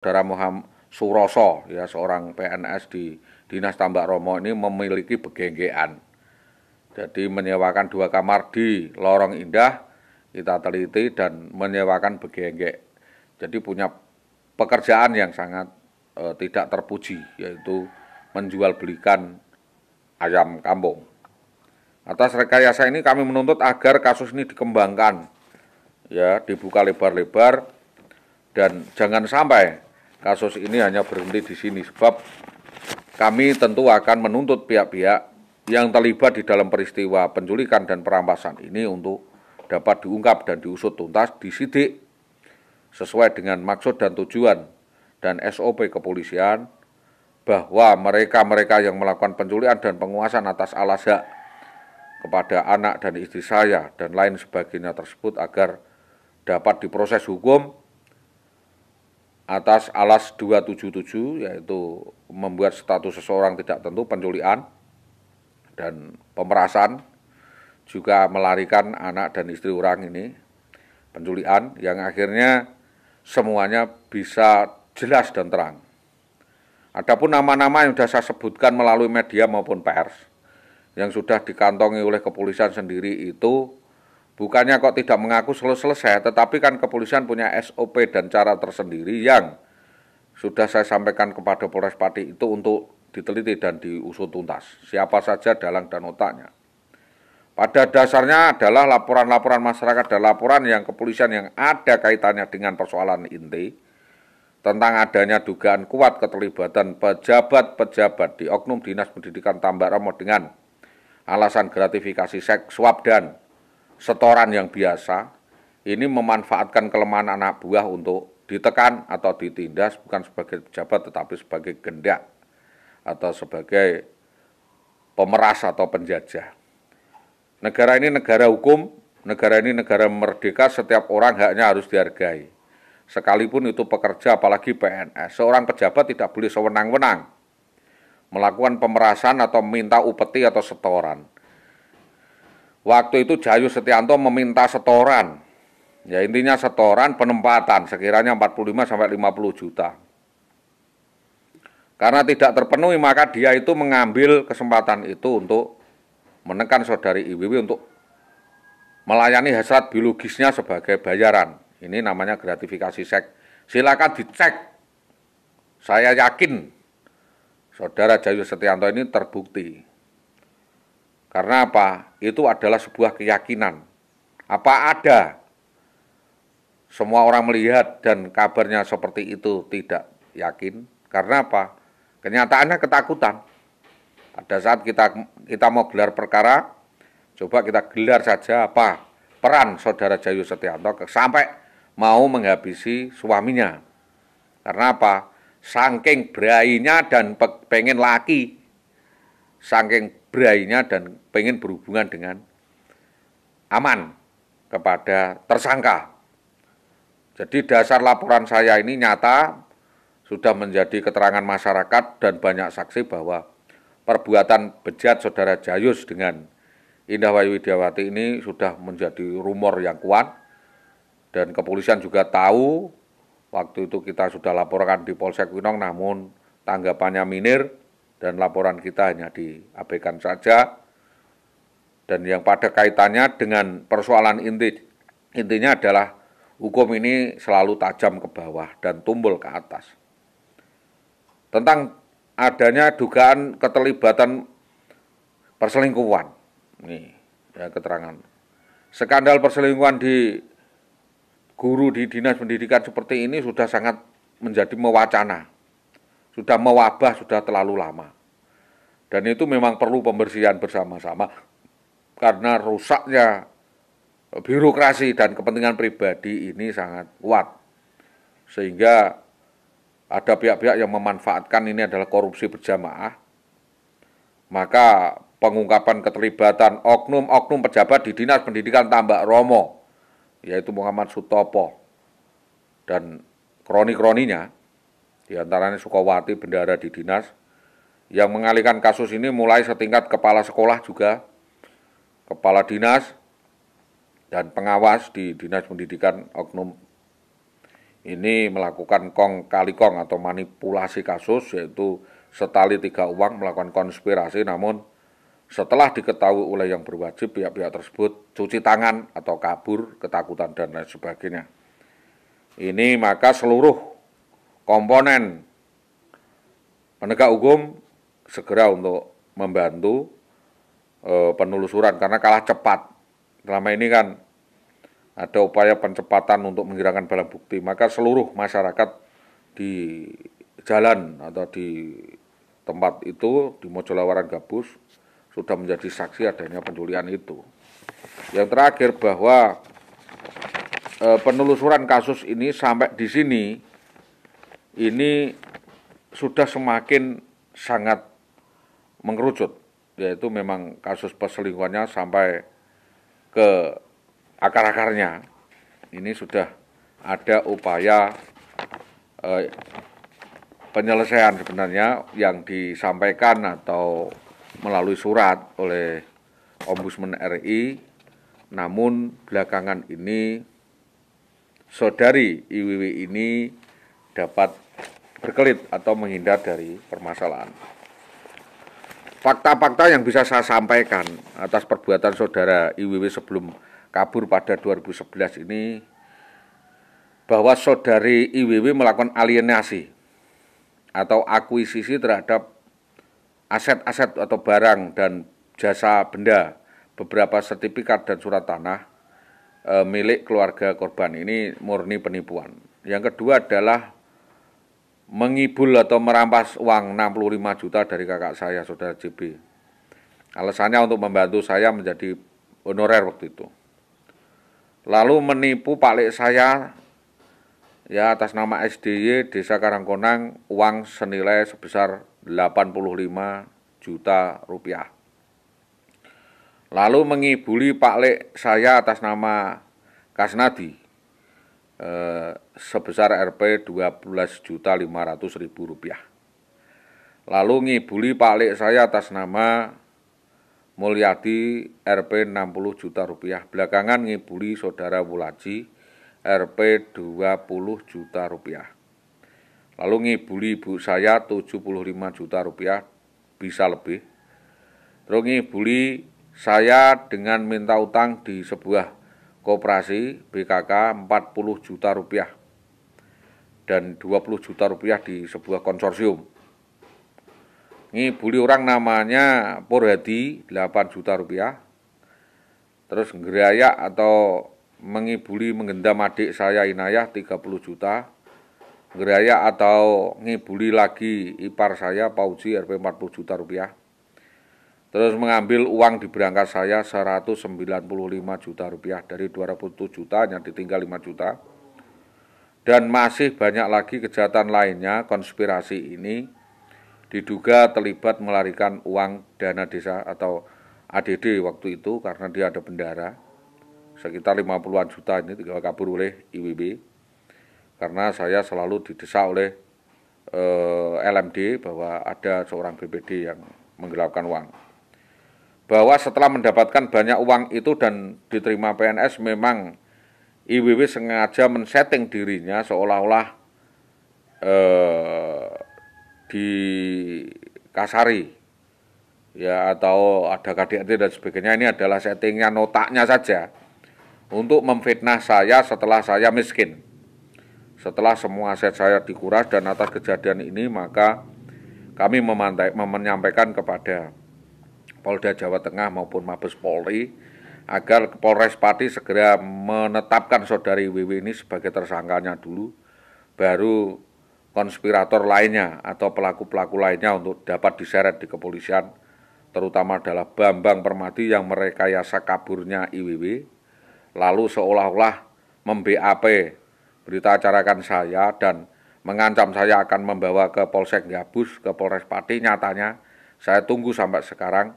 Saudara Muhammad Suroso, ya seorang PNS di Dinas Tambak Romo ini memiliki begenggean. Jadi menyewakan 2 kamar di Lorong Indah, kita teliti dan menyewakan begenggek. Jadi punya pekerjaan yang sangat tidak terpuji, yaitu menjual belikan ayam kampung. Atas rekayasa ini kami menuntut agar kasus ini dikembangkan, ya dibuka lebar-lebar dan jangan sampai kasus ini hanya berhenti di sini, sebab kami tentu akan menuntut pihak-pihak yang terlibat di dalam peristiwa penculikan dan perampasan ini untuk dapat diungkap dan diusut tuntas, disidik sesuai dengan maksud dan tujuan dan SOP kepolisian, bahwa mereka-mereka yang melakukan penculikan dan penguasaan atas alas hak kepada anak dan istri saya dan lain sebagainya tersebut agar dapat diproses hukum atas alas 277, yaitu membuat status seseorang tidak tentu, penculikan dan pemerasan, juga melarikan anak dan istri orang ini, penculikan yang akhirnya semuanya bisa jelas dan terang. Adapun nama-nama yang sudah saya sebutkan melalui media maupun pers, yang sudah dikantongi oleh kepolisian sendiri itu, bukannya kok tidak mengaku selesai, tetapi kan kepolisian punya SOP dan cara tersendiri yang sudah saya sampaikan kepada Polres Pati itu untuk diteliti dan diusut tuntas. Siapa saja dalang dan otaknya. Pada dasarnya adalah laporan-laporan masyarakat dan laporan yang kepolisian yang ada kaitannya dengan persoalan inti tentang adanya dugaan kuat keterlibatan pejabat-pejabat di oknum Dinas Pendidikan Tambak Romo dengan alasan gratifikasi suap dan setoran yang biasa, ini memanfaatkan kelemahan anak buah untuk ditekan atau ditindas bukan sebagai pejabat tetapi sebagai gendak atau sebagai pemeras atau penjajah. Negara ini negara hukum, negara ini negara merdeka, setiap orang haknya harus dihargai. Sekalipun itu pekerja, apalagi PNS, seorang pejabat tidak boleh sewenang-wenang melakukan pemerasan atau meminta upeti atau setoran. Waktu itu Jayus Setianto meminta setoran, ya intinya setoran penempatan sekiranya 45-50 juta. Karena tidak terpenuhi maka dia itu mengambil kesempatan itu untuk menekan saudari IWW untuk melayani hasrat biologisnya sebagai bayaran. Ini namanya gratifikasi seks. Silakan dicek. Saya yakin saudara Jayus Setianto ini terbukti. Karena apa? Itu adalah sebuah keyakinan. Apa ada semua orang melihat dan kabarnya seperti itu tidak yakin? Karena apa? Kenyataannya ketakutan. Pada saat kita mau gelar perkara, coba kita gelar saja apa peran saudara Jayus Setianto sampai mau menghabisi suaminya. Karena apa? Saking berainya dan pengen laki. Saking berainya dan pengen berhubungan dengan aman kepada tersangka. Jadi dasar laporan saya ini nyata, sudah menjadi keterangan masyarakat dan banyak saksi bahwa perbuatan bejat saudara Jayus dengan Indah Wayu Widiawati ini sudah menjadi rumor yang kuat, dan kepolisian juga tahu. Waktu itu kita sudah laporkan di Polsek Winong, namun tanggapannya minir dan laporan kita hanya diabaikan saja. Dan yang pada kaitannya dengan persoalan intinya adalah hukum ini selalu tajam ke bawah dan tumbul ke atas. Tentang adanya dugaan keterlibatan perselingkuhan. Nih, ya keterangan. Skandal perselingkuhan di guru di Dinas Pendidikan seperti ini sudah sangat menjadi mewacana. Sudah mewabah, sudah terlalu lama. Dan itu memang perlu pembersihan bersama-sama karena rusaknya birokrasi dan kepentingan pribadi ini sangat kuat. Sehingga ada pihak-pihak yang memanfaatkan ini adalah korupsi berjamaah. Maka pengungkapan keterlibatan oknum-oknum pejabat di Dinas Pendidikan Tambak Romo, yaitu Muhammad Sutopo dan kroni-kroninya, diantaranya Sukawati, bendahara di dinas, yang mengalihkan kasus ini mulai setingkat kepala sekolah juga, kepala dinas, dan pengawas di Dinas Pendidikan oknum ini melakukan kong kali kong atau manipulasi kasus, yaitu setali tiga uang melakukan konspirasi, namun setelah diketahui oleh yang berwajib, pihak-pihak tersebut cuci tangan atau kabur, ketakutan dan lain sebagainya. Ini maka seluruh komponen penegak hukum segera untuk membantu penelusuran karena kalah cepat. Selama ini kan ada upaya pencepatan untuk menghilangkan barang bukti, maka seluruh masyarakat di jalan atau di tempat itu di Mojolawaran Gabus sudah menjadi saksi adanya penculian itu. Yang terakhir bahwa penelusuran kasus ini sampai di sini ini sudah semakin sangat mengerucut, yaitu memang kasus perselingkuhannya sampai ke akar-akarnya. Ini sudah ada upaya penyelesaian sebenarnya yang disampaikan atau melalui surat oleh Ombudsman RI, namun belakangan ini saudari IWW ini dapat berkelit atau menghindar dari permasalahan. Fakta-fakta yang bisa saya sampaikan atas perbuatan saudara IWW sebelum kabur pada 2011 ini, bahwa saudari IWW melakukan alienasi atau akuisisi terhadap aset-aset atau barang dan jasa benda, beberapa sertifikat dan surat tanah milik keluarga korban. Ini murni penipuan. Yang kedua adalah mengibul atau merampas uang 65 juta dari kakak saya, saudara JB. Alasannya untuk membantu saya menjadi honorer waktu itu. Lalu menipu paklik saya ya atas nama SDY Desa Karangkonang uang senilai sebesar 85 juta rupiah. Lalu mengibuli paklik saya atas nama Kasnadi sebesar Rp 12.500.000 rupiah. Lalu ngibuli paklik saya atas nama Mulyadi Rp 60 juta rupiah. Belakangan ngibuli saudara Wulaji Rp 20 juta rupiah. Lalu ngibuli ibu saya 75 juta rupiah, bisa lebih. Terus ngibuli saya dengan minta utang di sebuah koperasi BKK 40 juta rupiah dan 20 juta rupiah di sebuah konsorsium. Ngibuli orang namanya Purhadi 8 juta rupiah. Terus ngerayak atau mengibuli menggendam adik saya Inayah 30 juta. Ngerayak atau ngibuli lagi ipar saya Pauji Rp 40 juta rupiah. Terus mengambil uang di berangkas saya 195 juta rupiah, dari 200 juta hanya ditinggal 5 juta. Dan masih banyak lagi kejahatan lainnya. Konspirasi ini diduga terlibat melarikan uang dana desa atau ADD waktu itu karena dia ada bendara. Sekitar 50-an juta ini tinggal kabur oleh IWB. Karena saya selalu didesak oleh LMD bahwa ada seorang BPD yang menggelapkan uang. Bahwa setelah mendapatkan banyak uang itu dan diterima PNS, memang IWW sengaja men-setting dirinya seolah-olah dikasari ya, atau ada KDRT dan sebagainya. Ini adalah settingnya, notaknya saja untuk memfitnah saya setelah saya miskin. Setelah semua aset saya dikuras, dan atas kejadian ini maka kami menyampaikan kepada Polda Jawa Tengah maupun Mabes Polri agar Polres Pati segera menetapkan saudari WW ini sebagai tersangkanya dulu, baru konspirator lainnya atau pelaku-pelaku lainnya untuk dapat diseret di kepolisian, terutama adalah Bambang Permadi yang merekayasa kaburnya IWW, lalu seolah-olah mem-BAP berita acarakan saya dan mengancam saya akan membawa ke Polsek Gabus, ke Polres Pati. Nyatanya saya tunggu sampai sekarang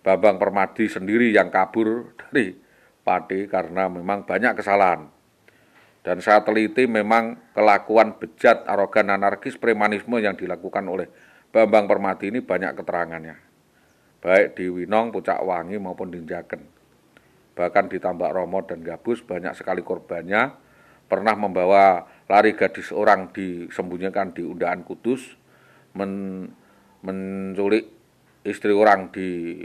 Bambang Permadi sendiri yang kabur dari Pati karena memang banyak kesalahan. Dan saya teliti, memang kelakuan bejat, arogan, anarkis, premanisme yang dilakukan oleh Bambang Permadi ini banyak keterangannya. Baik di Winong, Pucak Wangi maupun di Jaken. Bahkan di Tambak Romo dan Gabus banyak sekali korbannya. Pernah membawa lari gadis orang disembunyikan di Undaan Kudus, menculik istri orang di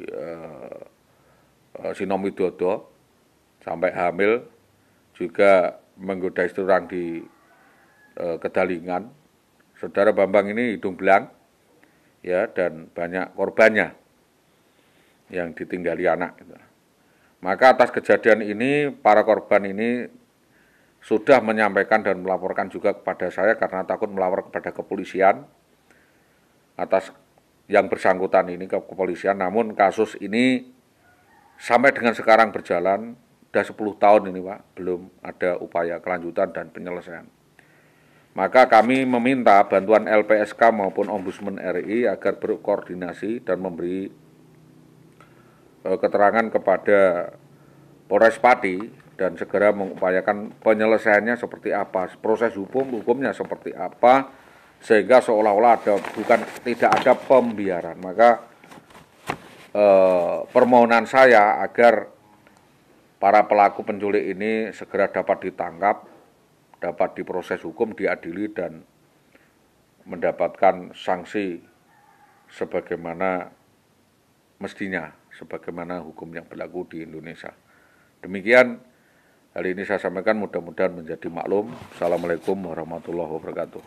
Sinom Widodo sampai hamil, juga menggoda istri orang di Kedalingan. Saudara Bambang ini hidung belang, ya, dan banyak korbannya yang ditinggali anak. Maka atas kejadian ini, para korban ini sudah menyampaikan dan melaporkan juga kepada saya karena takut melapor kepada kepolisian atas yang bersangkutan ini ke kepolisian. Namun kasus ini sampai dengan sekarang berjalan, sudah 10 tahun ini Pak, belum ada upaya kelanjutan dan penyelesaian. Maka kami meminta bantuan LPSK maupun Ombudsman RI agar berkoordinasi dan memberi keterangan kepada Polres Pati dan segera mengupayakan penyelesaiannya seperti apa, proses hukumnya seperti apa, sehingga seolah-olah tidak ada pembiaran. Maka permohonan saya agar para pelaku penculik ini segera dapat ditangkap, dapat diproses hukum, diadili, dan mendapatkan sanksi sebagaimana mestinya, sebagaimana hukum yang berlaku di Indonesia. Demikian hal ini saya sampaikan, mudah-mudahan menjadi maklum. Assalamualaikum warahmatullahi wabarakatuh.